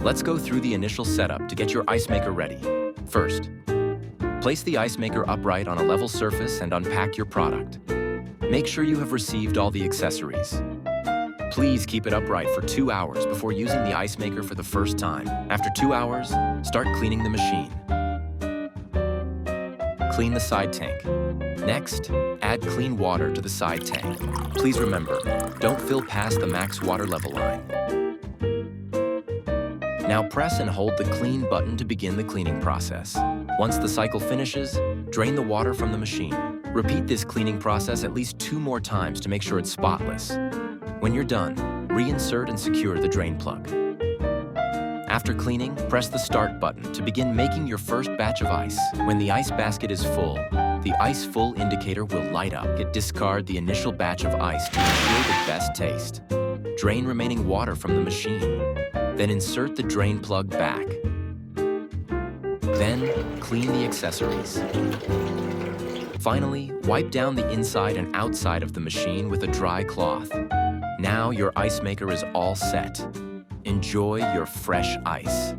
Let's go through the initial setup to get your ice maker ready. First, place the ice maker upright on a level surface and unpack your product. Make sure you have received all the accessories. Please keep it upright for 2 hours before using the ice maker for the first time. After 2 hours, start cleaning the machine. Clean the side tank. Next, add clean water to the side tank. Please remember, don't fill past the max water level line. Now press and hold the clean button to begin the cleaning process. Once the cycle finishes, drain the water from the machine. Repeat this cleaning process at least 2 more times to make sure it's spotless. When you're done, reinsert and secure the drain plug. After cleaning, press the start button to begin making your first batch of ice. When the ice basket is full, the ice full indicator will light up. Discard the initial batch of ice to ensure the best taste. Drain remaining water from the machine. Then insert the drain plug back. Then, clean the accessories. Finally, wipe down the inside and outside of the machine with a dry cloth. Now your ice maker is all set. Enjoy your fresh ice.